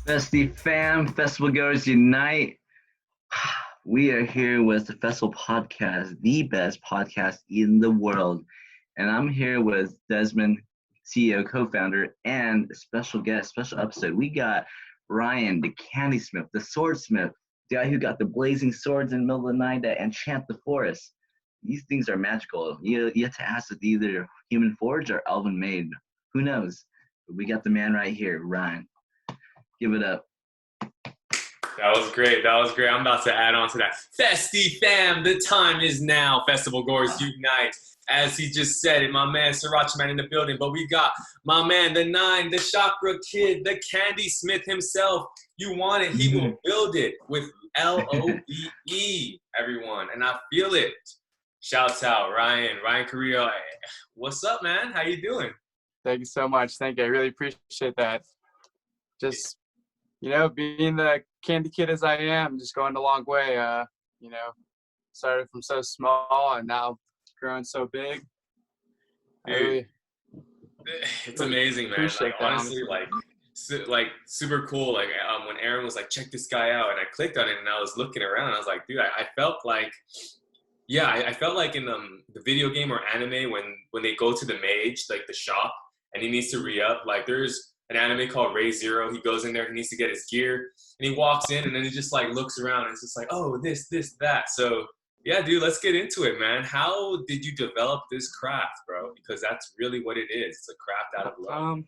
Festiie fam, festival goers unite. We are here with the Festival Podcast, the best podcast in the world. And I'm here with Desmond, CEO, co-founder, and special guest, special episode. We got Ryan, the candy smith, the swordsmith, the guy who got the blazing swords in the middle of the night that enchant the forest. These things are magical. You have to ask if either human forged or elven made. Who knows? But we got the man right here, Ryan. Give it up. That was great. That was great. I'm about to add on to that. Festiie fam, the time is now. Festival goers unite. As he just said it, my man Sriracha Man in the building. But we got my man, the 9, the Chakra kid, the candy smith himself. You want it, he will build it with LOVE, everyone. And I feel it. Shouts out, Ryan Carrillo. What's up, man? How you doing? Thank you so much. Thank you. I really appreciate that. Just, being the candy kid as I am, just going a long way. Started from so small and now growing so big. Dude, it's amazing, man. Like, honestly, like super cool. Like when Aaron was like, check this guy out, and I clicked on it and I was looking around and I was like, dude, I felt like, I felt like in the video game or anime when they go to the mage, like the shop, and he needs to re-up. Like there's an anime called Ray Zero. He goes in there, he needs to get his gear, and he walks in, and then he just like looks around, and it's just like, oh, this, that. So yeah, dude, let's get into it, man. How did you develop this craft, bro? Because that's really what it is. It's a craft out of love.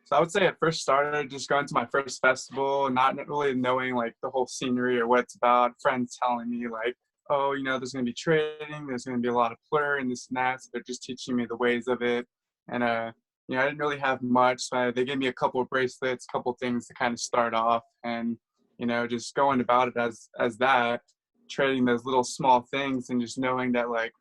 So I would say it first started just going to my first festival, not really knowing like the whole scenery or what it's about. Friends telling me like, oh, there's going to be trading, there's going to be a lot of P.L.U.R and this and that. So they're just teaching me the ways of it. And, I didn't really have much. So they gave me a couple of bracelets, a couple of things to kind of start off. And, just going about it as that, trading those little small things and just knowing that like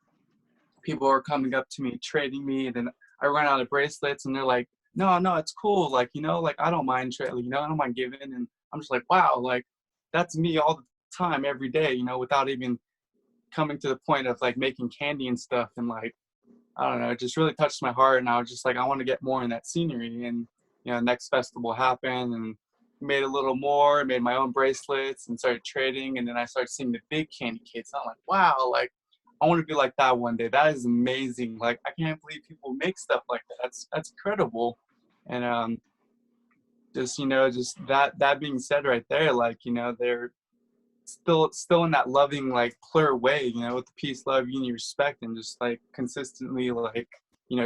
people are coming up to me, trading me. And then I run out of bracelets and they're like, no, it's cool. Like, I don't mind trading, I don't mind giving. And I'm just like, wow, like that's me all the time, every day, without even coming to the point of like making candy and stuff. And like, I don't know, it just really touched my heart. And I was just like, I want to get more in that scenery. And, next festival happened and made a little more, made my own bracelets and started trading. And then I started seeing the big candy kids. I'm like, wow, like I want to be like that one day. That is amazing. Like, I can't believe people make stuff like that. That's incredible. And, just that being said right there, like, they're still in that loving like P.L.U.R way, with the peace, love, unity, respect, and just like consistently like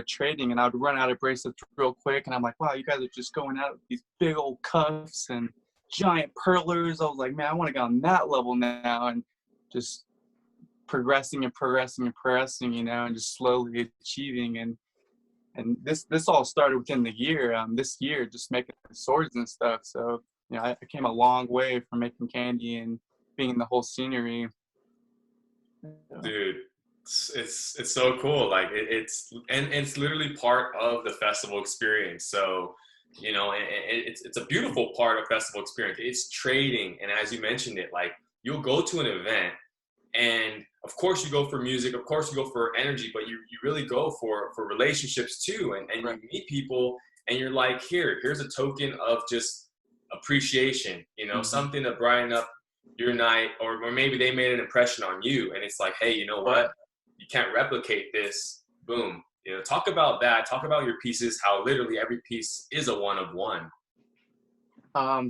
trading. And I would run out of bracelets real quick, and I'm like, wow, you guys are just going out with these big old cuffs and giant P.L.U.R s. I was like, man, I want to get on that level now, and just progressing, and just slowly achieving. And this all started within the year. This year, just making swords and stuff. So I came a long way from making candy and being in the whole scenery. Dude, it's so cool. Like it's literally part of the festival experience. So it's a beautiful part of festival experience. It's trading, and as you mentioned it, like you'll go to an event, and of course you go for music, of course you go for energy, but you really go for relationships too, and you meet people, and you're like, here's a token of just appreciation, something to brighten up your night, or maybe they made an impression on you, and it's like, hey, you know what, you can't replicate this. Boom. Talk about that. Talk about your pieces, how literally every piece is a one of one. I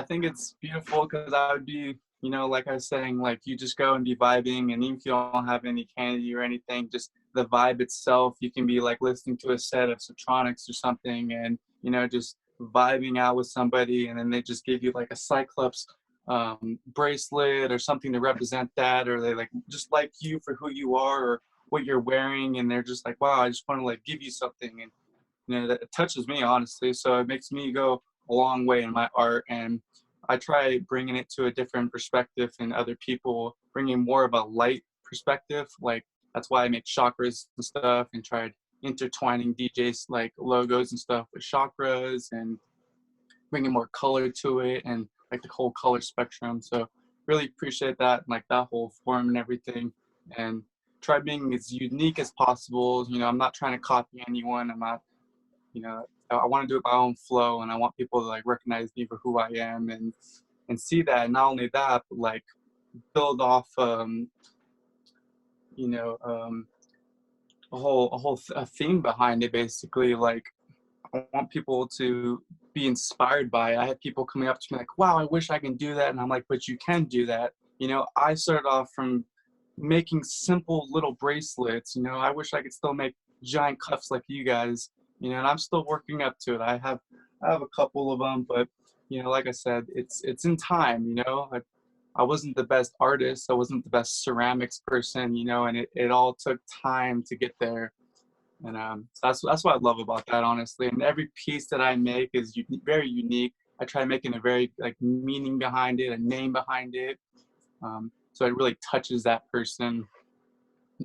think it's beautiful because I would be, like I was saying, like you just go and be vibing, and even if you don't have any candy or anything, just the vibe itself, you can be like listening to a set of Subtronics or something, and just vibing out with somebody, and then they just give you like a Cyclops bracelet or something to represent that, or they just like you for who you are or what you're wearing, and they're just like, wow, I just want to like give you something. And that it touches me, honestly, so it makes me go a long way in my art. And I try bringing it to a different perspective in other people, bringing more of a light perspective. Like that's why I make chakras and stuff, and tried intertwining DJs like logos and stuff with chakras and bringing more color to it, and like the whole color spectrum. So really appreciate that, and like that whole form and everything, and try being as unique as possible. I'm not trying to copy anyone. I'm not, I want to do it my own flow, and I want people to like recognize me for who I am and see that. And not only that, but like build off, you know, a theme behind it. Basically, like I want people to be inspired by it. I had people coming up to me like, "Wow, I wish I can do that," and I'm like, "But you can do that." You know, I started off from making simple little bracelets. You know, I wish I could still make giant cuffs like you guys. You know, and I'm still working up to it. I have a couple of them, but you know, like I said, it's in time. You know, I wasn't the best artist. I wasn't the best ceramics person. You know, and it all took time to get there. And so that's what I love about that, honestly. And every piece that I make is very unique. I try making a very like meaning behind it, a name behind it. So it really touches that person,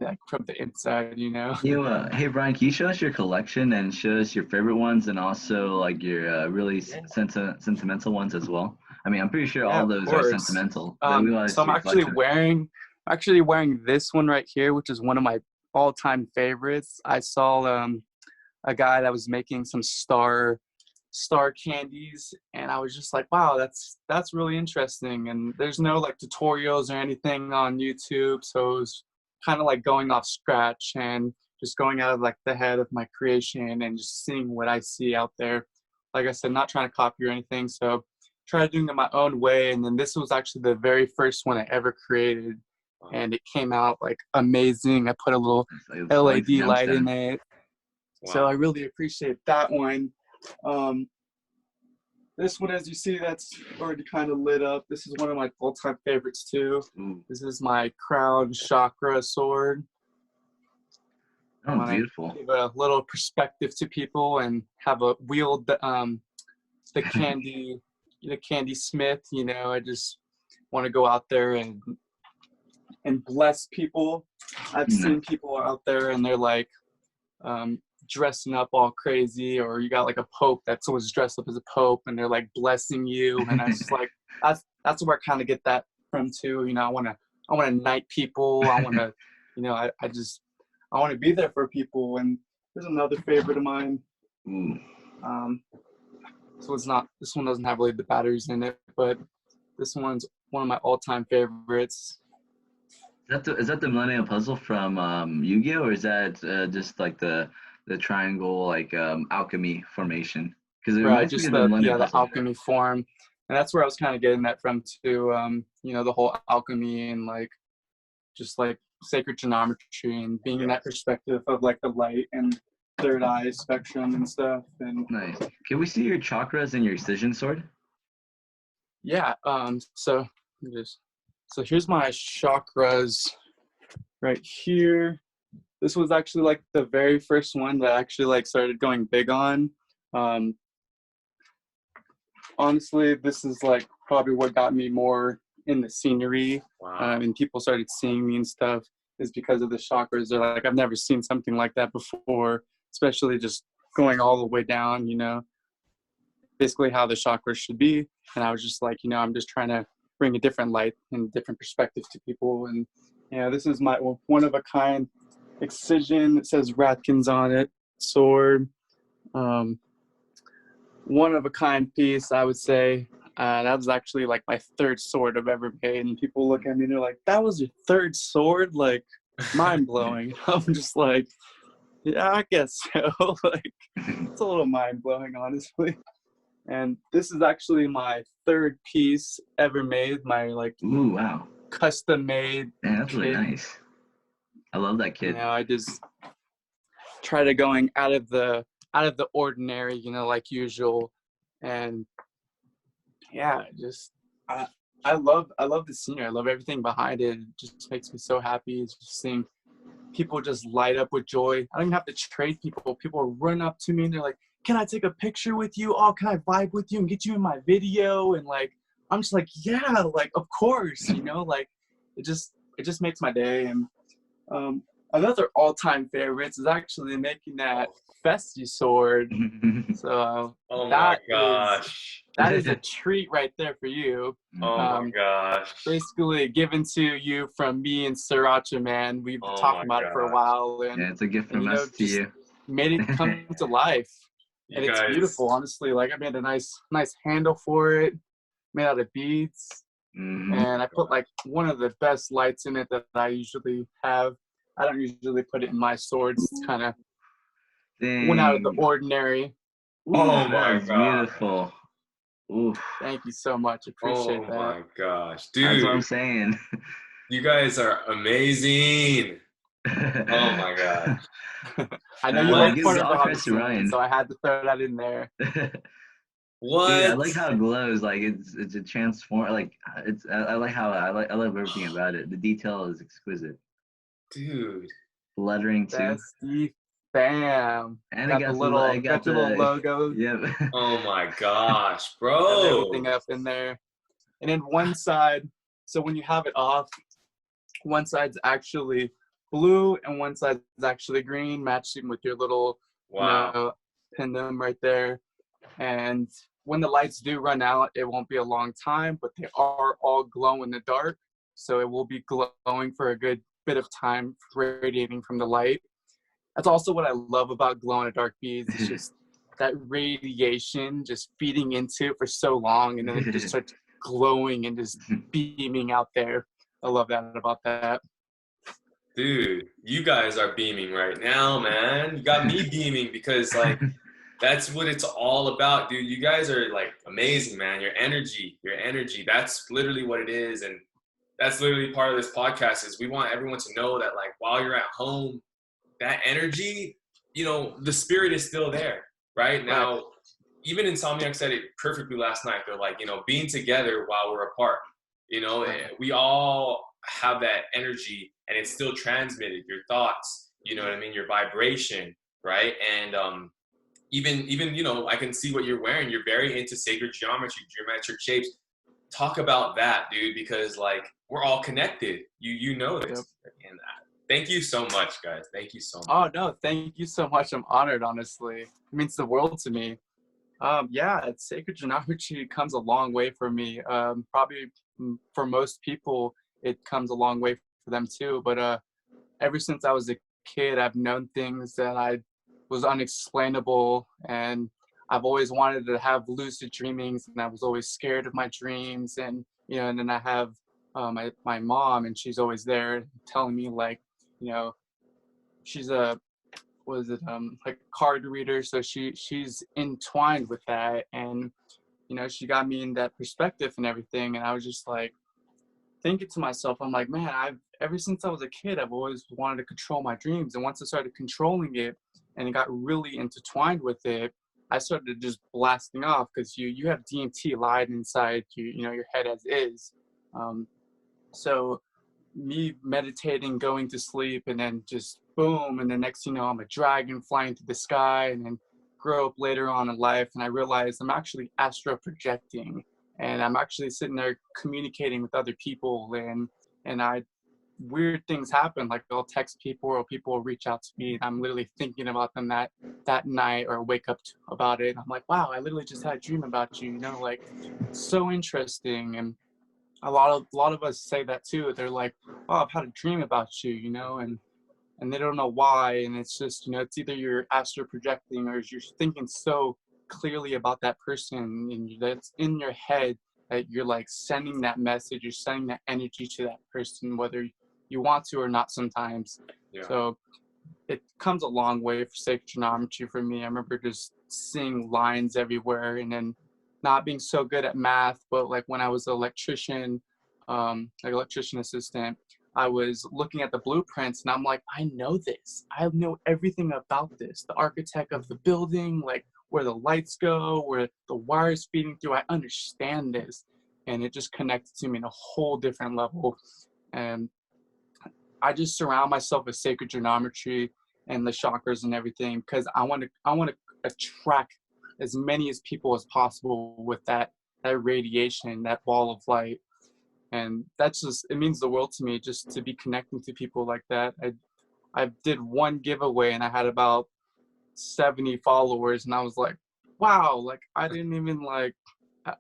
like from the inside, you know. Hey Brian, can you show us your collection and show us your favorite ones and also like your really sentimental ones as well? I mean, I'm pretty sure all those are sentimental. But we want to so I'm actually wearing this one right here, which is one of my all-time favorites. I saw a guy that was making some star candies, and I was just like, wow, that's really interesting. And there's no like tutorials or anything on YouTube, so it was kind of like going off scratch and just going out of like the head of my creation and just seeing what I see out there. Like I said, not trying to copy or anything, so try doing it my own way. And then this was actually the very first one I ever created, and it came out like amazing. I put a little LED light in it. Wow. So I really appreciate that one. This one, as you see, that's already kind of lit up. This is one of my all-time favorites too. This is my crown chakra sword. Oh, beautiful. Give a little perspective to people and have a wield the candy, the candy smith. You know, I just want to go out there and bless people. I've seen people out there and they're like dressing up all crazy, or you got like a pope that someone's dressed up as a pope and they're like blessing you, and I just like that's where I kind of get that from too. You know, I want to knight people. I want to, you know, I want to be there for people. And there's another favorite of mine. This one doesn't have really the batteries in it, but this one's one of my all-time favorites. Is that the Millennium Puzzle from Yu-Gi-Oh, or is that just like the triangle like alchemy formation? Because right, just the alchemy form, and that's where I was kind of getting that from too. You know, the whole alchemy and like just like sacred geometry and being in that perspective of like the light and third eye spectrum and stuff. And nice. Can we see your chakras and your excision sword? Yeah. So here's my chakras right here. This was actually like the very first one that I actually like started going big on. Honestly, this is like probably what got me more in the scenery. Wow. And people started seeing me and stuff is because of the chakras. They're like, I've never seen something like that before, especially just going all the way down, you know, basically how the chakras should be. And I was just like, you know, I'm just trying to bring a different light and different perspective to people. And yeah, this is my one of a kind excision. It says Radkins on it, sword. One of a kind piece, I would say. That was actually like my third sword I've ever made, and people look at me and they're like, that was your third sword? Like, mind blowing. I'm just like, yeah, I guess so. Like, it's a little mind blowing, honestly. And this is actually my third piece ever made. My like, ooh, wow, custom made. Yeah, that's really nice. I love that kid. You know, I just try to going out of the ordinary, you know, like usual. And yeah, just I love the scenery. I love everything behind it. It just makes me so happy. It's just seeing people just light up with joy. I don't even have to trade people. People run up to me and they're like, can I take a picture with you? Oh, can I vibe with you and get you in my video? And like, I'm just like, yeah, like, of course, you know, like it just makes my day. And another all-time favorites is actually making that Festiie sword. So oh my gosh, that is a treat right there for you. Oh my gosh. Basically given to you from me and Sriracha, man. We've talked about it for a while. And yeah, it's a gift from us to you. Made it come to life. And it's beautiful, honestly. Like I made a nice handle for it, made out of beads. And I put like one of the best lights in it that I usually have. I don't usually put it in my swords. It's kind of went out of the ordinary. Oh my That's God. beautiful. Oof. Thank you so much. Appreciate that. Oh my gosh, dude. That's what I'm saying. You guys are amazing. Oh my God. I know you like give part the of the all credits to artisan, Ryan. so I had to throw that in there. What? Dude, I like how it glows. Like it's a transform. Like it's. I like how I love everything about it. The detail is exquisite. Dude. Lettering too. Festiie fam. And Got it the got little, got the little logo. Yep. Oh my gosh, Have bro. everything up in there. And then one side, so when you have it off, one side's actually blue and one side's actually green, matching with your little, Wow. pendant right there. And when the lights do run out, it won't be a long time, but they are all glow in the dark. So it will be glowing for a good bit of time, radiating from the light. That's also what I love about glow in the dark beads. It's just that radiation just feeding into it for so long, and then it just starts glowing and just beaming out there. I love that about that. Dude, you guys are beaming right now, man. You got me beaming because like that's what it's all about, dude. You guys are like amazing, man. Your energy, that's literally what it is. And that's literally part of this podcast is we want everyone to know that like while you're at home, that energy, you know, the spirit is still there, right? Now, even Insomniac said it perfectly last night. They're like, you know, being together while we're apart, you know, we all have that energy and it's still transmitted, your thoughts, you know what I mean? Your vibration, right? And even, you know, I can see what you're wearing. You're very into sacred geometry, geometric shapes. Talk about that, dude, because like we're all connected. You know this. Yep. And thank you so much, guys. Thank you so much. Oh no, thank you so much. I'm honored, honestly. It means the world to me. Yeah, sacred geometry comes a long way for me. Probably for most people, it comes a long way for them too. But ever since I was a kid, I've known things that I was unexplainable, and I've always wanted to have lucid dreamings, and I was always scared of my dreams. And you know, and then I have my mom, and she's always there telling me like, you know, she's a like card reader, so she's entwined with that, and you know, she got me in that perspective and everything. And I was just like thinking to myself, I'm like, man, I've ever since I was a kid, I've always wanted to control my dreams. And once I started controlling it and it got really intertwined with it, I started just blasting off, because you have DMT lying inside you know, your head as is. So me meditating, going to sleep, and then just boom, and the next, you know, I'm a dragon flying through the sky, and then grow up later on in life, and I realized I'm actually astro projecting, and I'm actually sitting there communicating with other people, and weird things happen. Like I'll text people, or people will reach out to me, and I'm literally thinking about them that night, or wake up about it. I'm like, wow, I literally just had a dream about you, you know, like so interesting. And a lot of us say that too. They're like, oh, I've had a dream about you, you know, and they don't know why. And it's just, you know, it's either you're astro projecting, or you're thinking so clearly about that person, and that's in your head, that you're like sending that message, you're sending that energy to that person, whether you want to or not sometimes. Yeah. So it comes a long way for sacred geometry for me. I remember just seeing lines everywhere, and then not being so good at math, but like when I was an electrician, like electrician assistant, I was looking at the blueprints, and I'm like, I know this. I know everything about this. The architect of the building, like where the lights go, where the wires feeding through. I understand this, and it just connected to me on a whole different level. And I just surround myself with sacred geometry and the chakras and everything, because I want to attract as many as people as possible with that radiation, that ball of light. And that's just, it means the world to me just to be connecting to people like that. I did one giveaway, and I had about 70 followers, and I was like, wow, like I didn't even like,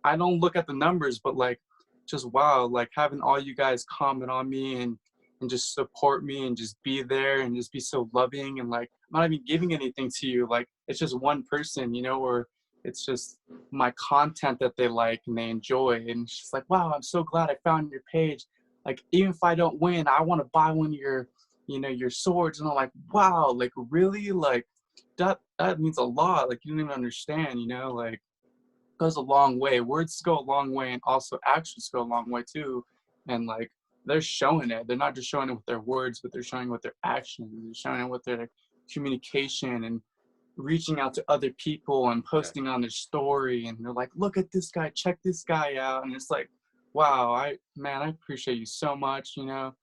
I don't look at the numbers, but like just wow, like having all you guys comment on me and and just support me and just be there and just be so loving. And like, I'm not even giving anything to you. Like, it's just one person, you know, or it's just my content that they like and they enjoy. And it's just like, wow, I'm so glad I found your page. Like, even if I don't win, I want to buy one of your, you know, your swords. And I'm like, wow, like really, like that means a lot. Like, you don't even understand, you know, like, goes a long way. Words go a long way, and also actions go a long way too. And like, they're showing it. They're not just showing it with their words, but they're showing it with their actions. They're showing it with their communication and reaching out to other people and posting on their story. And they're like, look at this guy, check this guy out. And it's like, wow, I appreciate you so much, you know.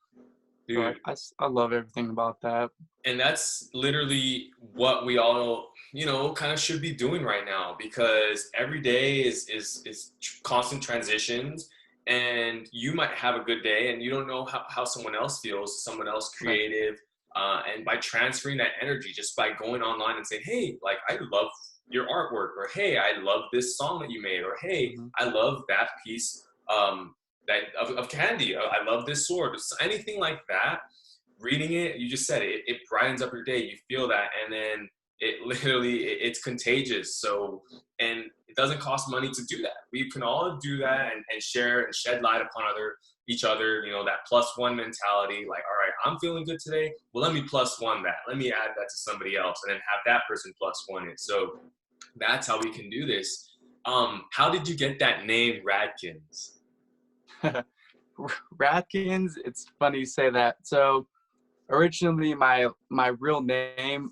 Dude. So I love everything about that. And that's literally what we all, you know, kind of should be doing right now, because every day is constant transitions, and you might have a good day and you don't know how someone else feels, someone else creative. And by transferring that energy, just by going online and saying, hey, like, I love your artwork, or hey, I love this song that you made, or hey, I love that piece of Kandi, I love this sword, anything like that. Reading it, you just said it brightens up your day. You feel that, and then it's contagious. So, and it doesn't cost money to do that. We can all do that and share and shed light upon each other. You know, that +1 mentality. Like, all right, I'm feeling good today. Well, let me +1 that. Let me add that to somebody else, and then have that person +1 it. So that's how we can do this. How did you get that name, Radkins? Radkins, it's funny you say that. So originally my real name,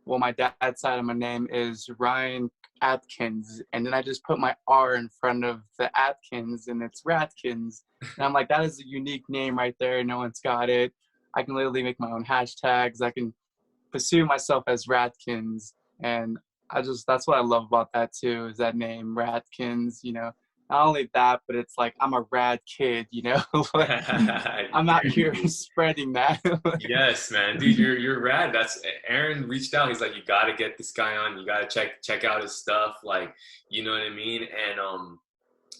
well, my dad's side of my name is Ryan Atkins, and then I just put my R in front of the Atkins, and it's Radkins. And I'm like, that is a unique name right there. No one's got it. I can literally make my own hashtags. I can pursue myself as Radkins, and that's what I love about that too, is that name, Radkins. You know, not only that, but it's like, I'm a rad kid, you know. Like, I'm out here spreading that. Yes, man, dude, you're rad. That's Aaron reached out. He's like, you got to get this guy on. You got to check out his stuff. Like, you know what I mean? And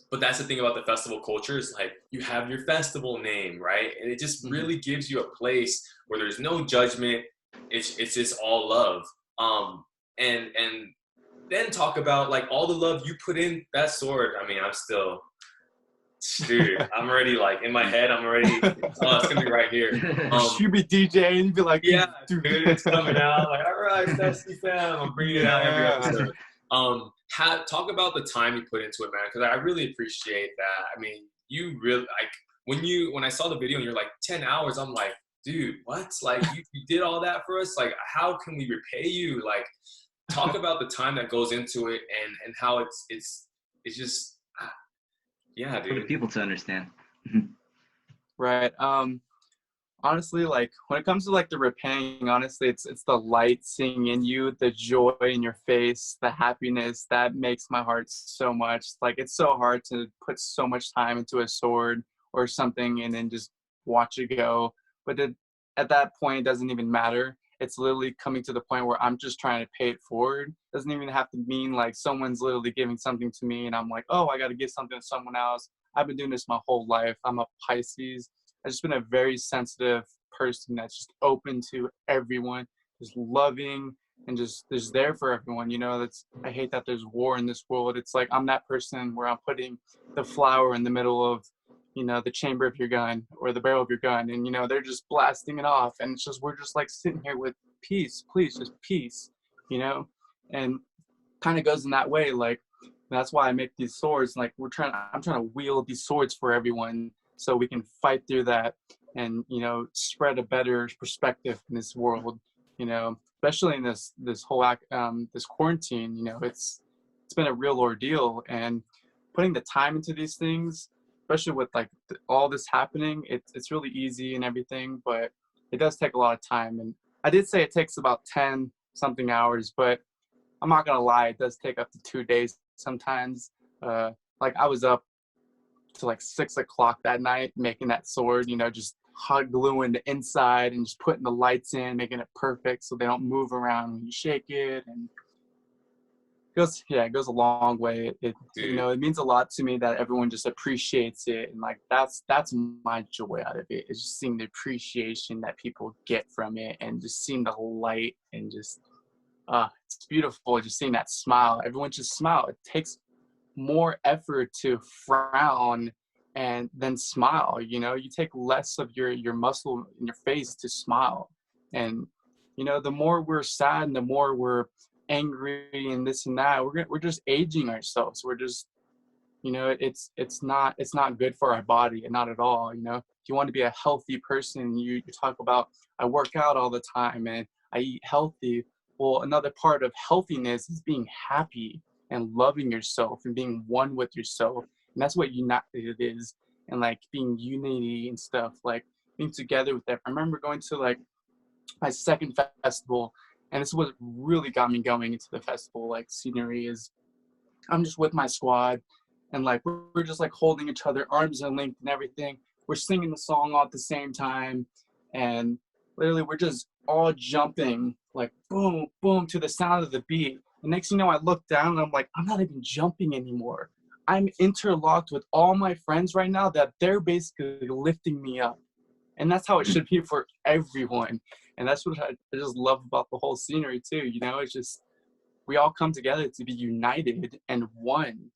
but that's the thing about the festival culture, is like, you have your festival name, right? And it just really gives you a place where there's no judgment. It's just all love. And then talk about like all the love you put in that sword. I mean, I'm still, dude, I'm already like in my head. I'm already, it's gonna be right here. You be DJing, you be like, yeah, dude, it's coming out. Like, all right, Festiie fam, I'm bringing it out every episode. Talk about the time you put into it, man, because I really appreciate that. I mean, you really, like, when I saw the video and you're like 10 hours, I'm like, dude, what? Like, you did all that for us? Like, how can we repay you? Like, talk about the time that goes into it, and how it's just, yeah, dude. For the people to understand. Right. Honestly, like, when it comes to like the repaying, honestly, it's the light seeing in you, the joy in your face, the happiness that makes my heart so much. Like, it's so hard to put so much time into a sword or something and then just watch it go. But at that point, it doesn't even matter. It's literally coming to the point where I'm just trying to pay it forward. It doesn't even have to mean like someone's literally giving something to me and I'm like, oh, I got to give something to someone else. I've been doing this my whole life. I'm a Pisces. I've just been a very sensitive person that's just open to everyone, just loving and just there for everyone. You know, I hate that there's war in this world. It's like, I'm that person where I'm putting the flower in the middle of, you know, the chamber of your gun or the barrel of your gun, and you know, they're just blasting it off, and it's just, we're just like sitting here with peace, please, just peace, you know. And kind of goes in that way. Like, that's why I make these swords. Like, I'm trying to wield these swords for everyone, so we can fight through that and, you know, spread a better perspective in this world, you know, especially in this whole this quarantine. You know, it's been a real ordeal, and putting the time into these things, especially with like all this happening, it's really easy and everything, but it does take a lot of time. And I did say it takes about 10 something hours, but I'm not gonna lie, it does take up to 2 days sometimes. Like, I was up to like 6 o'clock that night making that sword, you know, just hot gluing the inside and just putting the lights in, making it perfect so they don't move around when you shake it. And it goes a long way. It you know, it means a lot to me that everyone just appreciates it, and like that's my joy out of it. Is just seeing the appreciation that people get from it, and just seeing the light, and just it's beautiful. Just seeing that smile. Everyone just smile. It takes more effort to frown and then smile. You know, you take less of your muscle in your face to smile, and you know, the more we're sad and the more we're angry and this and that, we're just aging ourselves. We're just, you know, it's not good for our body, and not at all. You know, if you want to be a healthy person, you talk about, I work out all the time and I eat healthy. Well, another part of healthiness is being happy and loving yourself and being one with yourself, and that's what united is, and like being unity and stuff, like being together with that. I remember going to like my second festival, and this is what really got me going into the festival like scenery. Is I'm just with my squad, and like we're just like holding each other, arms and length and everything. We're singing the song all at the same time, and literally we're just all jumping like boom boom to the sound of the beat. The next thing you know, I look down and I'm like, I'm not even jumping anymore. I'm interlocked with all my friends right now, that they're basically lifting me up. And that's how it should be for everyone. And that's what I just love about the whole scenery too. You know, it's just, we all come together to be united and one.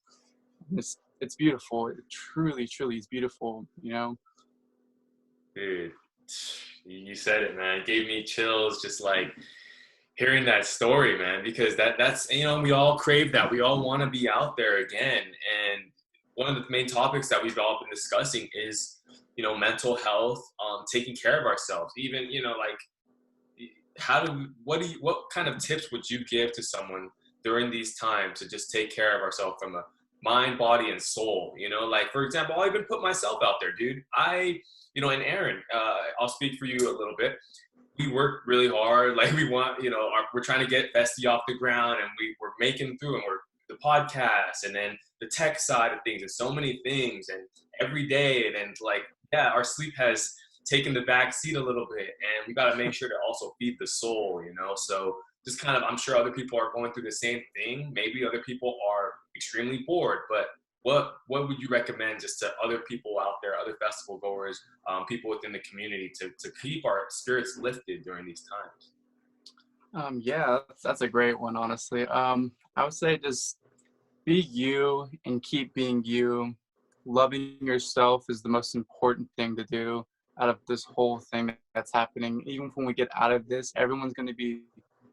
It's beautiful. It truly, truly is beautiful, you know? Dude, you said it, man. It gave me chills just like hearing that story, man, because that's, you know, we all crave that. We all want to be out there again. And one of the main topics that we've all been discussing is, you know, mental health, taking care of ourselves. Even, you know, like what kind of tips would you give to someone during these times to just take care of ourselves from a mind, body, and soul? You know, like, for example, I'll even put myself out there, dude. You know, and Aaron, I'll speak for you a little bit. We work really hard. Like we want, you know, we're trying to get Festiie off the ground, and we're making through, and we're the podcast, and then the tech side of things, and so many things, and every day. And then like, yeah, our sleep has taken the back seat a little bit, and we got to make sure to also feed the soul, you know? So just kind of, I'm sure other people are going through the same thing. Maybe other people are extremely bored, but what would you recommend just to other people out there, other festival goers, people within the community to keep our spirits lifted during these times? Yeah, that's a great one, honestly. I would say just be you and keep being you. Loving yourself is the most important thing to do out of this whole thing that's happening. Even when we get out of this, everyone's going to be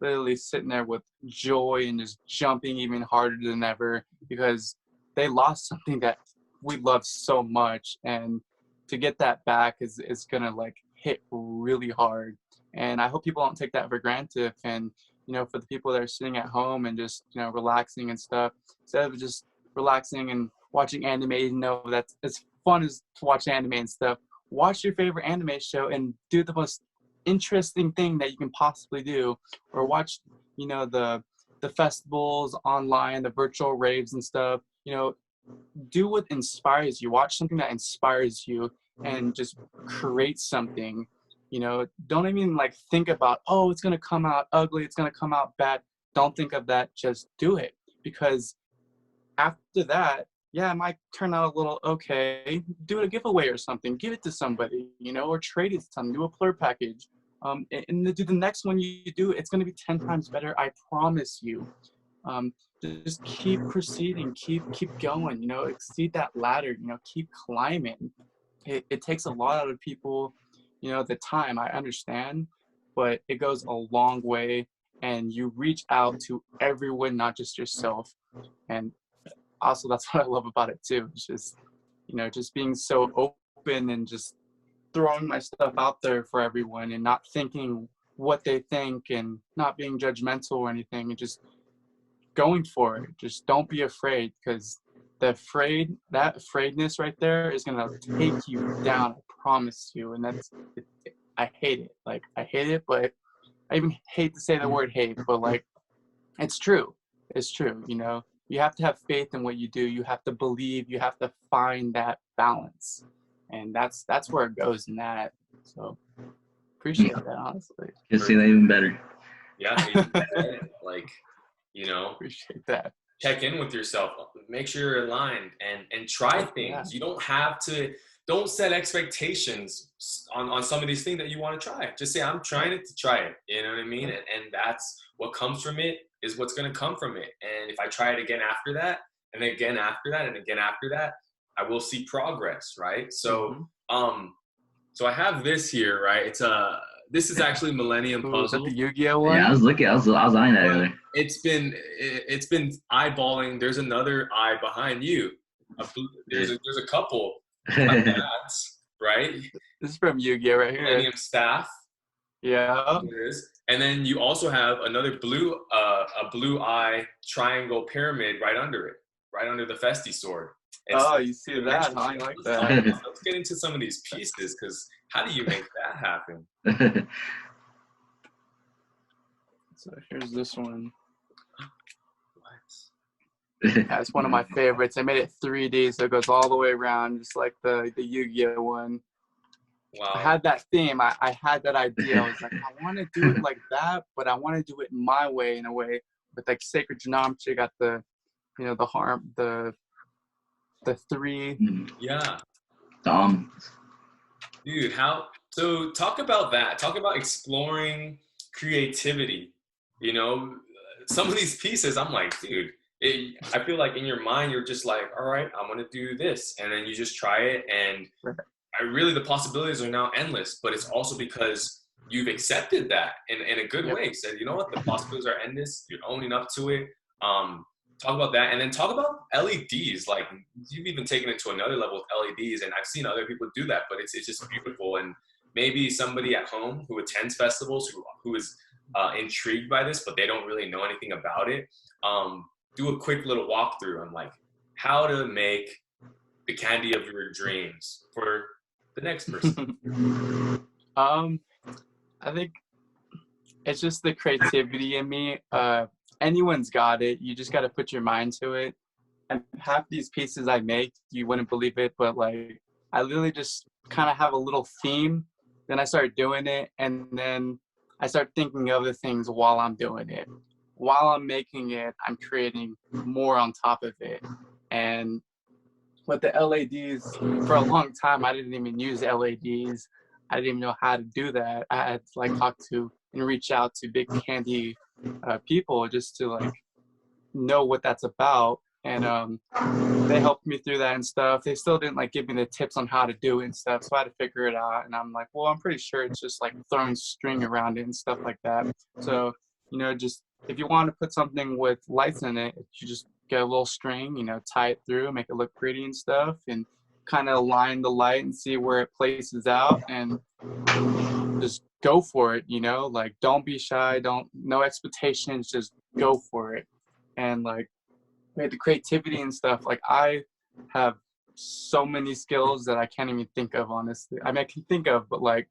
literally sitting there with joy and just jumping even harder than ever, because they lost something that we love so much, and to get that back is going to like hit really hard. And I hope people don't take that for granted. And, you know, for the people that are sitting at home and just, you know, relaxing and stuff, instead of just relaxing and watching anime, you know, that's as fun as to watch anime and stuff, watch your favorite anime show and do the most interesting thing that you can possibly do, or watch, you know, the festivals online, the virtual raves and stuff. You know, do what inspires you. Watch something that inspires you and just create something. You know, don't even like think about, oh, it's going to come out ugly, it's going to come out bad. Don't think of that. Just do it. Because after that, yeah, it might turn out a little okay. Do a giveaway or something. Give it to somebody, you know, or trade it to them. Do a P.L.U.R package. And do the next one you do, it's going to be 10 times better. I promise you. Just keep proceeding, keep going, you know, exceed that ladder, you know, keep climbing. It takes a lot out of people, you know, the time, I understand, but it goes a long way, and you reach out to everyone, not just yourself. And also, that's what I love about it too. It's just, you know, just being so open and just throwing my stuff out there for everyone, and not thinking what they think, and not being judgmental or anything, and just going for it. Just don't be afraid, because that afraidness right there is gonna take you down. I promise you. And I hate it. Like, I hate it, but I even hate to say the word hate, but like, it's true. It's true. You know, you have to have faith in what you do. You have to believe. You have to find that balance, and that's where it goes in that. So appreciate that, honestly. Can say that even better. Yeah, like You know, Appreciate that. check in with yourself, make sure you're aligned, and try things. You don't have to. Don't set expectations on some of these things that you want to try. Just say, I'm trying it to try it. You know what I mean? And that's what comes from it is what's going to come from it. And if I try it again after that, and again after that, and again after that, I will see progress, right? So, so I have this here, right? This is actually Millennium Puzzle. Is that the Yu-Gi-Oh one? Yeah, I was looking. I was eyeing that earlier. It's been eyeballing. There's another eye behind you. There's a couple. Right? This is from Yu-Gi-Oh right here. Millennium Staff. Yeah. It is. And then you also have another blue eye triangle pyramid right under it, right under the Festiie sword. You see that? I like that. Let's get into some of these pieces, because how do you make that happen? So here's this one. What? That's one of my favorites. I made it 3D, so it goes all the way around, just like the Yu-Gi-Oh one. Wow. I had that theme. I had that idea. I was like, I want to do it like that, but I want to do it my way, in a way with like sacred geometry. Got the, the harm, the three. Yeah. Dude, so talk about that. Talk about exploring creativity. Some of these pieces, I'm like, dude, I feel like in your mind, you're just like, all right, I'm going to do this. And then you just try it. And really, the possibilities are now endless, but it's also because you've accepted that in a good way. Said, you know what, the possibilities are endless. You're owning up to it. Talk about that, and then talk about LEDs. Like, you've even taken it to another level with LEDs, and I've seen other people do that, but it's just beautiful. And maybe somebody at home who attends festivals who is intrigued by this, but they don't really know anything about it. Do a quick little walkthrough on like how to make the candy of your dreams for the next person. I think it's just the creativity in me. Anyone's got it. You just got to put your mind to it. And half these pieces I make, you wouldn't believe it, but like I literally just kind of have a little theme. Then I start doing it, and then I start thinking of other things while I'm doing it. While I'm making it, I'm creating more on top of it. And with the LEDs, for a long time, I didn't even use LEDs. I didn't even know how to do that. I had to like talk to and reach out to big candy people just to like know what that's about. And they helped me through that and stuff. They still didn't like give me the tips on how to do it and stuff, so I had to figure it out. And I'm like, well, I'm pretty sure it's just like throwing string around it and stuff like that. So just if you want to put something with lights in it, you just get a little string, tie it through, make it look pretty and stuff, and kind of align the light and see where it places out, and just go for it. Like, don't be shy, no expectations, just go for it. And like with the creativity and stuff, like I have so many skills that I can't even think of, honestly. I mean, I can think of, but like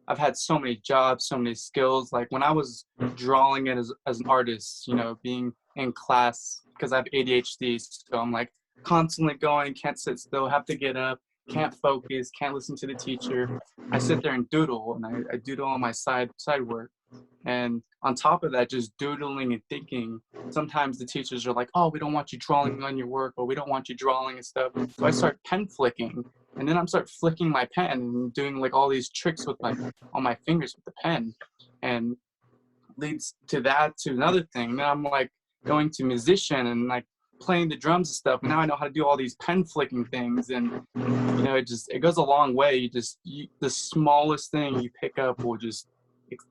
I've had so many jobs, so many skills. Like when I was drawing it as an artist, being in class, because I have ADHD, so I'm like constantly going, can't sit still, have to get up, can't focus, can't listen to the teacher. I sit there and doodle, and I doodle on my side work. And on top of that, just doodling and thinking, sometimes the teachers are like, oh, we don't want you drawing on your work, or we don't want you drawing and stuff. So I start pen flicking, and then I'm start flicking my pen and doing like all these tricks with on my fingers with the pen, and leads to another thing. Then I'm like going to musician and like playing the drums and stuff. Now I know how to do all these pen flicking things, and it goes a long way. The smallest thing you pick up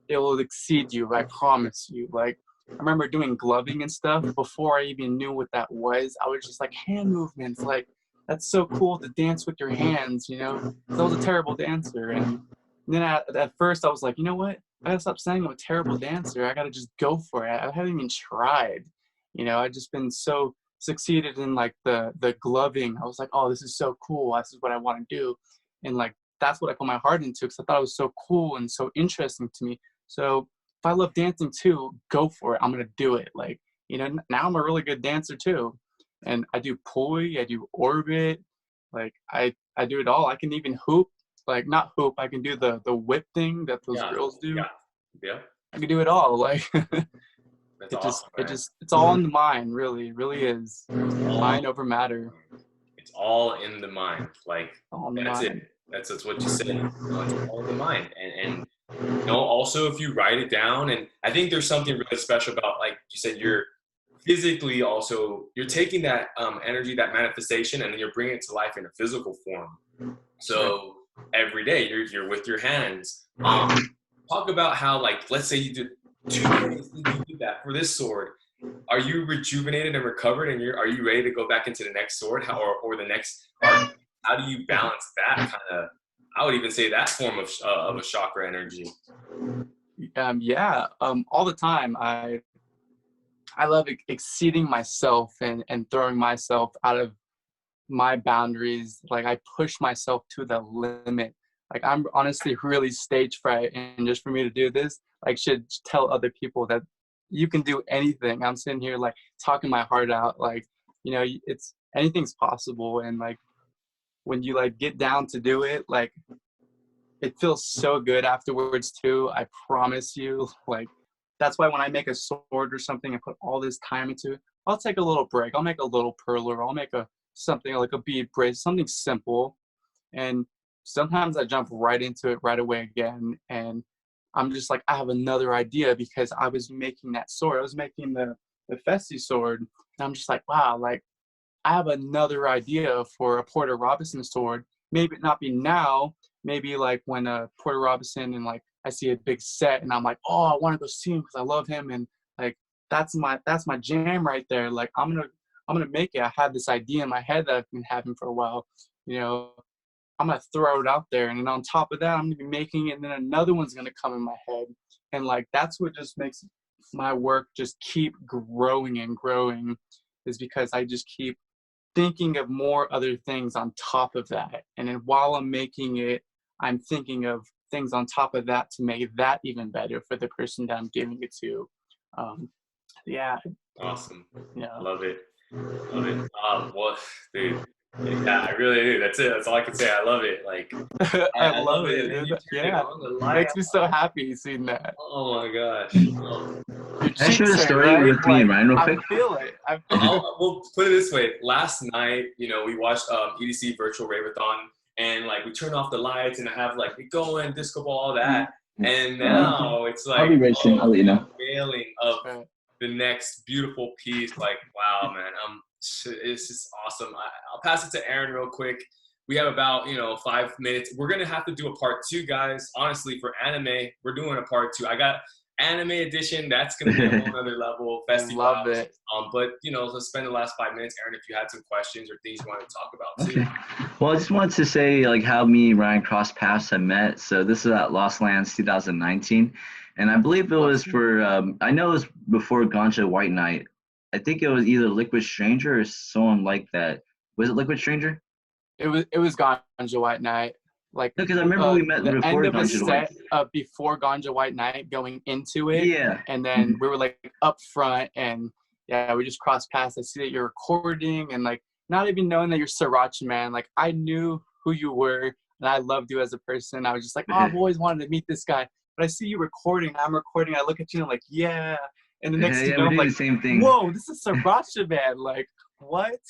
it will exceed you, I promise you. Like I remember doing gloving and stuff before I even knew what that was. I was just like, hand movements, like that's so cool to dance with your hands, I was a terrible dancer. And then at first I was like, you know what, I gotta stop saying I'm a terrible dancer. I gotta just go for it. I haven't even tried. I've just been so succeeded in like the gloving. I was like, oh, this is so cool, this is what I want to do. And like that's what I put my heart into, because I thought it was so cool and so interesting to me. So if I love dancing too, go for it. I'm gonna do it. Like now I'm a really good dancer too, and I do poi, I do orbit, like I do it all. I can even hoop, like not hoop, I can do the whip thing that those girls do. Yeah. I can do it all. Like That's awesome, man. It's all in the mind, really. It really is. Mind over matter. It's all in the mind. Like, All in the that's mind. it. That's what you said. You know, it's all in the mind. And you know, also if you write it down, and I think there's something really special about, like you said, you're physically also, you're taking that energy, that manifestation, and then you're bringing it to life in a physical form. So every day you're with your hands. Talk about how, like, let's say you did 2 days, you did that for this sword. Are you rejuvenated and recovered, and are you ready to go back into the next sword, or the next art? How do you balance that kind of, I would even say, that form of a chakra energy? All the time. I love exceeding myself and throwing myself out of my boundaries. Like, I push myself to the limit. Like, I'm honestly really stage fright, and just for me to do this, like, should tell other people that you can do anything. I'm sitting here like talking my heart out, like, you know, it's anything's possible. And like, when you like get down to do it, like, it feels so good afterwards too. I promise you. Like, that's why when I make a sword or something and put all this time into it, I'll take a little break. I'll make a little perler. I'll make something like a bead brace, something simple. And sometimes I jump right into it right away again. And I'm just like, I have another idea, because I was making that sword. I was making the Festiie sword. And I'm just like, wow, like, I have another idea for a Porter Robinson sword. Maybe not be now, maybe like when Porter Robinson, and like I see a big set and I'm like, oh, I want to go see him because I love him, and like that's my jam right there. Like, I'm gonna make it. I have this idea in my head that I've been having for a while. You know, I'm gonna throw it out there, and then on top of that, I'm gonna be making it, and then another one's gonna come in my head, and like that's what just makes my work just keep growing and growing, is because I just keep thinking of more other things on top of that, and then while I'm making it, I'm thinking of things on top of that to make that even better for the person that I'm giving it to. Yeah. Awesome. Yeah. Love it. Love it. Well, dude. Yeah, I really do. That's it. That's all I can say. I love it. Like, I love it. And you turned it Yeah. on the light. Makes me so happy seeing that. Oh my gosh. Your Can I share the cheeks story hurt, right? with me and Ryan real quick? I feel it. We'll put it this way. Last night, you know, we watched EDC Virtual Raveathon, and like we turned off the lights, and I have like it going, disco ball, all that. And now it's like, I'll be right soon. I'll let you know. Unveiling of the next beautiful piece. Like, wow, man. It's just awesome. I'll pass it to Aaron real quick. We have about 5 minutes. We're gonna have to do a part 2, guys. Honestly, for anime, we're doing a part 2. I got anime edition. That's gonna be a whole other level. Festival. Love it. But let's spend the last 5 minutes, Aaron, if you had some questions or things you want to talk about too. Okay. Well, I just wanted to say like how me and Ryan crossed paths and met. So this is at Lost Lands 2019, and I believe it was for I know it was before Ganja White Night. I think it was either Liquid Stranger or someone like that. Was it Liquid Stranger? It was Ganja White Night. Like, because I remember we met the before end of Ganja the White. set before Ganja White Night, going into it. Yeah. And then we were like up front, and yeah, we just crossed paths. I see that you're recording, and like not even knowing that you're Sriracha Man. Like, I knew who you were, and I loved you as a person. I was just like, oh, I've always wanted to meet this guy. But I see you recording. I'm recording. I look at you, and I'm like, yeah. And the next thing you know, I'm like, same thing. Whoa, this is Sriracha Man. Like, what?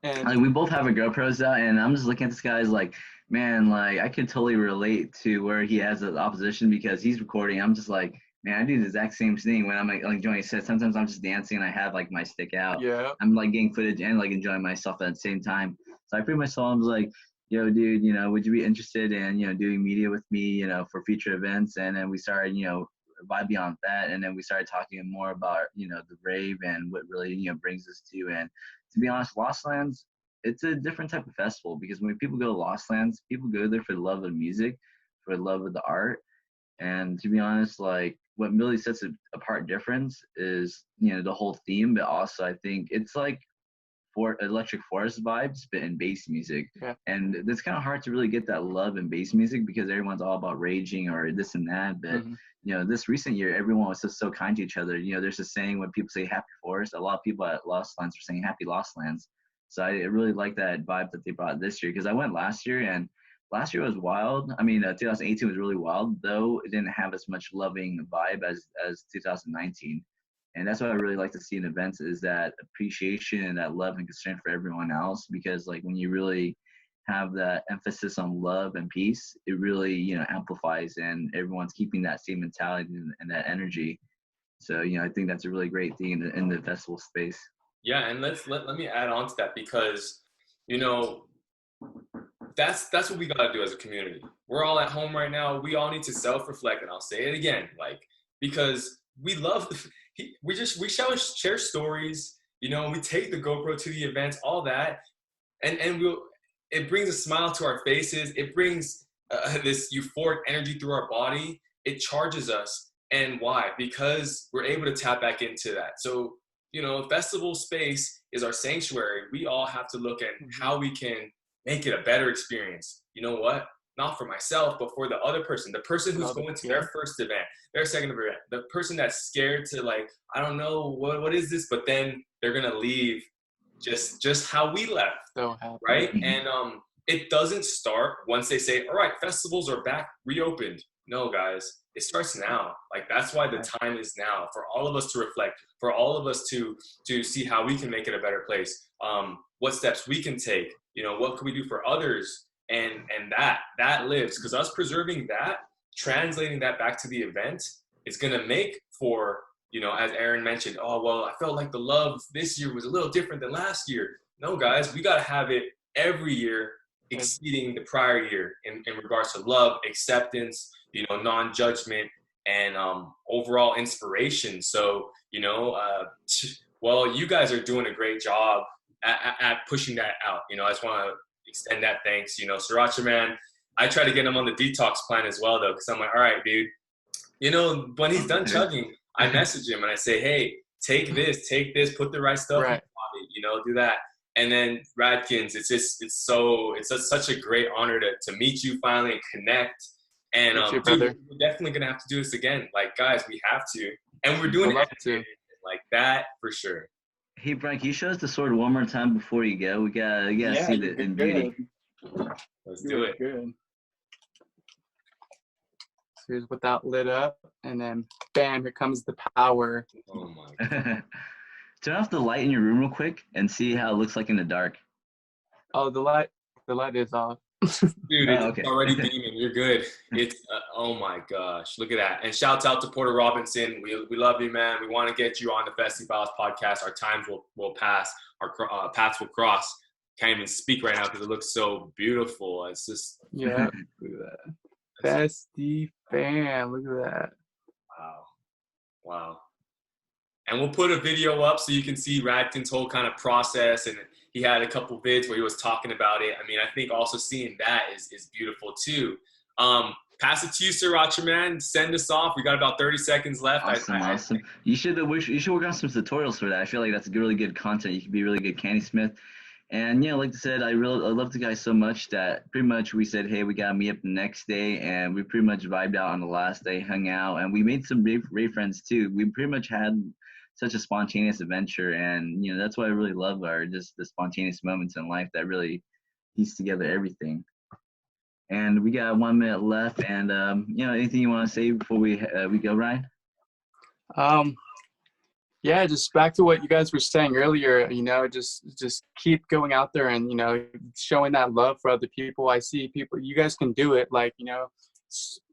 And like, we both have a GoPros out, and I'm just looking at this guy's like, man, like I can totally relate to where he has the opposition, because he's recording. I'm just like, man, I do the exact same thing when I'm like enjoying a set. Sometimes I'm just dancing and I have like my stick out. Yeah. I'm like getting footage and like enjoying myself at the same time. So I pretty much told him, like, yo, dude, would you be interested in, doing media with me, for future events? And then we started, vibing on that, and then we started talking more about, the rave and what really, brings us to. And to be honest, Lost Lands, it's a different type of festival, because when people go to Lost Lands, people go there for the love of music, for the love of the art. And to be honest, like, what really sets it apart difference is, the whole theme, but also I think it's like for Electric Forest vibes, but in bass music. Yeah. And it's kind of hard to really get that love in bass music, because everyone's all about raging or this and that. But this recent year, everyone was just so kind to each other. There's a saying when people say Happy Forest, a lot of people at Lost Lands are saying Happy Lost Lands. So I really like that vibe that they brought this year, because I went last year and last year was wild. I mean, 2018 was really wild, though it didn't have as much loving vibe as 2019. And that's what I really like to see in events is that appreciation and that love and concern for everyone else. Because like when you really have that emphasis on love and peace, it really, amplifies, and everyone's keeping that same mentality and that energy. So, I think that's a really great thing in the festival space. Yeah, and let me add on to that, because that's what we gotta do as a community. We're all at home right now. We all need to self-reflect, and I'll say it again, like, because we love we share stories, we take the GoPro to the events, all that, and it brings a smile to our faces. It brings this euphoric energy through our body. It charges us. And why? Because we're able to tap back into that. So, festival space is our sanctuary. We all have to look at how we can make it a better experience. You know what? Not for myself, but for the other person, the person who's going to their first event, their second event, the person that's scared to, like, I don't know, what is this? But then they're going to leave just how we left, So happy. right? And it doesn't start once they say, all right, festivals are back, reopened. No, guys, it starts now. Like, that's why the time is now for all of us to reflect, for all of us to see how we can make it a better place. What steps we can take, what can we do for others? And that lives, because us preserving that, translating that back to the event, it's going to make for, as Aaron mentioned, oh, well, I felt like the love this year was a little different than last year. No, guys, we got to have it every year exceeding the prior year in regards to love, acceptance, non-judgment, and overall inspiration. So, well, you guys are doing a great job at pushing that out. I just want to extend that thanks. Sriracha Man, I try to get him on the detox plan as well, though, because I'm like, all right, dude, when he's done chugging, I message him and I say, hey, take this, put the right stuff in your body, do that. And then Radkins, it's such a great honor to meet you finally and connect. And dude, we're definitely gonna have to do this again. Like, guys, we have to, and we're doing it like that for sure. Hey, Brian, can you show us the sword one more time before you go? We gotta see it in beauty. Let's do it. Good. So here's with that lit up, and then bam, here comes the power. Oh my God. Turn off the light in your room real quick and see how it looks like in the dark. Oh, the light is off. Dude, it's already beaming. You're good. It's oh my gosh, look at that! And shouts out to Porter Robinson. We love you, man. We want to get you on the Festival podcast. Our times will pass. Our paths will cross. Can't even speak right now because it looks so beautiful. It's just look at that. Festiie fan. Look at that. Wow. And we'll put a video up so you can see Radkins' whole kind of process. And he had a couple vids where he was talking about it. I mean, I think also seeing that is beautiful too. Pass it to you, Sriracha Man. Send us off. We got about 30 seconds left. Awesome. You should work on some tutorials for that. I feel like that's really good content. You could be a really good candy smith. And like I said, I love the guy so much that pretty much we said, hey, we got to meet up the next day. And we pretty much vibed out on the last day, hung out. And we made some great friends too. We pretty much had such a spontaneous adventure, and that's what I really love, are just the spontaneous moments in life that really piece together everything. And we got 1 minute left, and anything you want to say before we go, Ryan? Yeah, just back to what you guys were saying earlier, just keep going out there and showing that love for other people. I see people, you guys can do it, like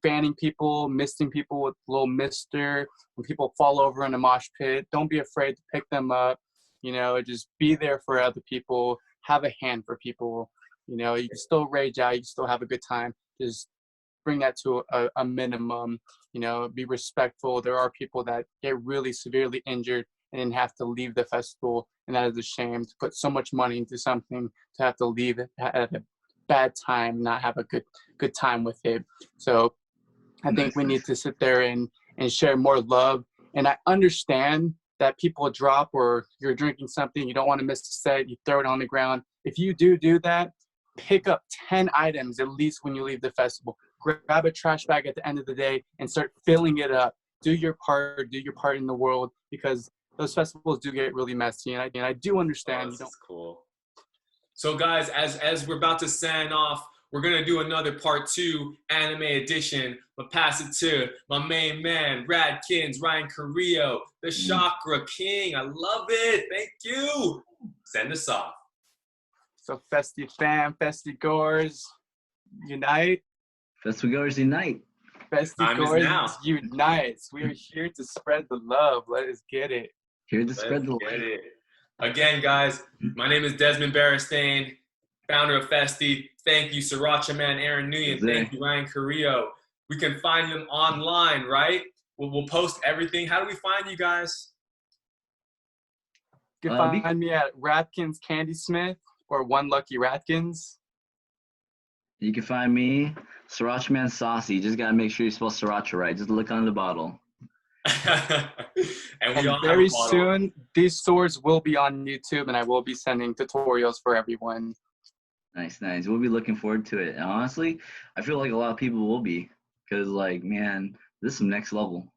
fanning people, misting people with a little mister. When people fall over in a mosh pit, don't be afraid to pick them up. Just be there for other people. Have a hand for people. You can still rage out. You can still have a good time. Just bring that to a minimum. Be respectful. There are people that get really severely injured and then have to leave the festival, and that is a shame. To put so much money into something, to have to leave it at a bad time, not have a good time with it. So I think we need to sit there and share more love. And I understand that people drop, or you're drinking something, you don't want to miss the set, you throw it on the ground. If you do that, pick up 10 items at least when you leave the festival. Grab a trash bag at the end of the day and start filling it up. Do your part in the world, because those festivals do get really messy. And I do understand. This is cool. So guys, as we're about to sign off, we're going to do another part 2 anime edition. But pass it to my main man, Radkins, Ryan Carrillo, the Chakra King. I love it. Thank you. Send us off. So Festiie fam, festival-goers, unite. Festival-goers unite. Festival-goers unite. We are here to spread the love. Let us get it. Here to spread the love. Again, guys, my name is Desmond Beristain, founder of Festiie. Thank you, Sriracha Man Aaron Nguyen. Thank you, Ryan Carrillo. We can find them online, right? We'll post everything. How do we find you guys? You can find me at Radkins Candy Smith or One Lucky Radkins. You can find me, Sriracha Man Saucy. You just got to make sure you spell Sriracha right. Just look on the bottle. and very soon, these stores will be on YouTube, and I will be sending tutorials for everyone. Nice. We'll be looking forward to it. And honestly, I feel like a lot of people will be, because, like, man, this is some next level.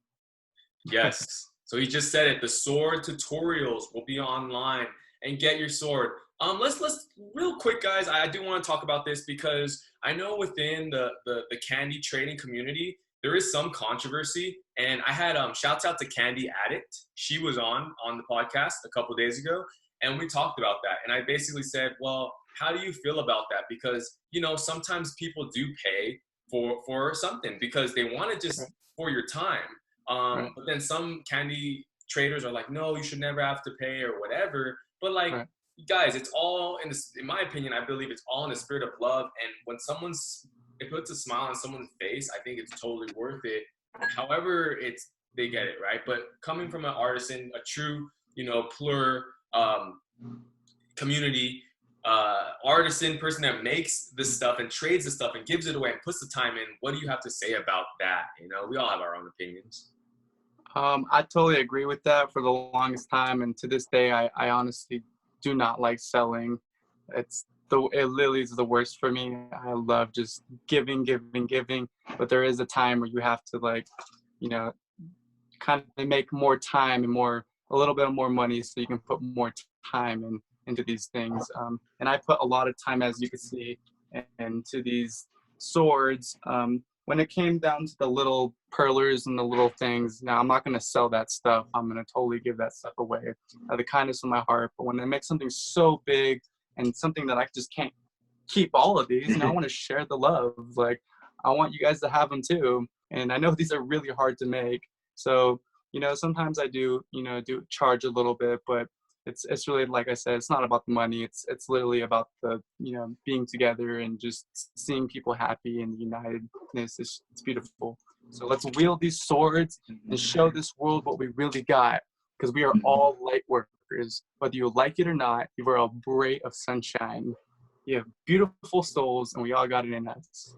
Yes. So he just said it. The sword tutorials will be online, and get your sword. Let's real quick, guys. I do want to talk about this because I know within the candy trading community there is some controversy, and I had shouts out to Kandi Addict. She was on the podcast a couple of days ago, and we talked about that. And I basically said, well, how do you feel about that? Because, you know, sometimes people do pay for something because they want it just for your time. But then some candy traders are like, no, you should never have to pay or whatever. But like, guys, it's all in my opinion, I believe it's all in the spirit of love. And when it puts a smile on someone's face, I think it's totally worth it. However, they get it, right? But coming from an artisan, a true, you know, P.L.U.R community, artisan person that makes this stuff and trades the stuff and gives it away and puts the time in, what do you have to say about that? You know, we all have our own opinions. I totally agree with that for the longest time, and to this day, I honestly do not like selling. It literally is the worst for me. I love just giving, but there is a time where you have to, like, you know, kind of make more time and a little bit more money so you can put more time into these things. And I put a lot of time, as you can see, into these swords. When it came down to the little P.L.U.Rs and the little things, now I'm not going to sell that stuff. I'm going to totally give that stuff away out of the kindness of my heart. But when I make something so big and something that I just can't keep all of these, and I want to share the love. Like, I want you guys to have them too. And I know these are really hard to make. So, you know, sometimes I do charge a little bit, but it's really, like I said, it's not about the money. It's literally about the, you know, being together and just seeing people happy and unitedness. It's beautiful. So let's wield these swords and show this world what we really got, because we are all light workers. Whether you like it or not, you are a ray of sunshine. You have beautiful souls, and we all got it in us.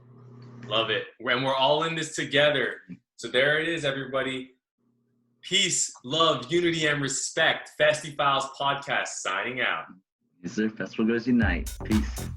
Love it. And we're all in this together. So there it is, everybody. Peace, love, unity, and respect. Festiie Files Podcast signing out. Yes, sir. Festival-goers unite. Peace.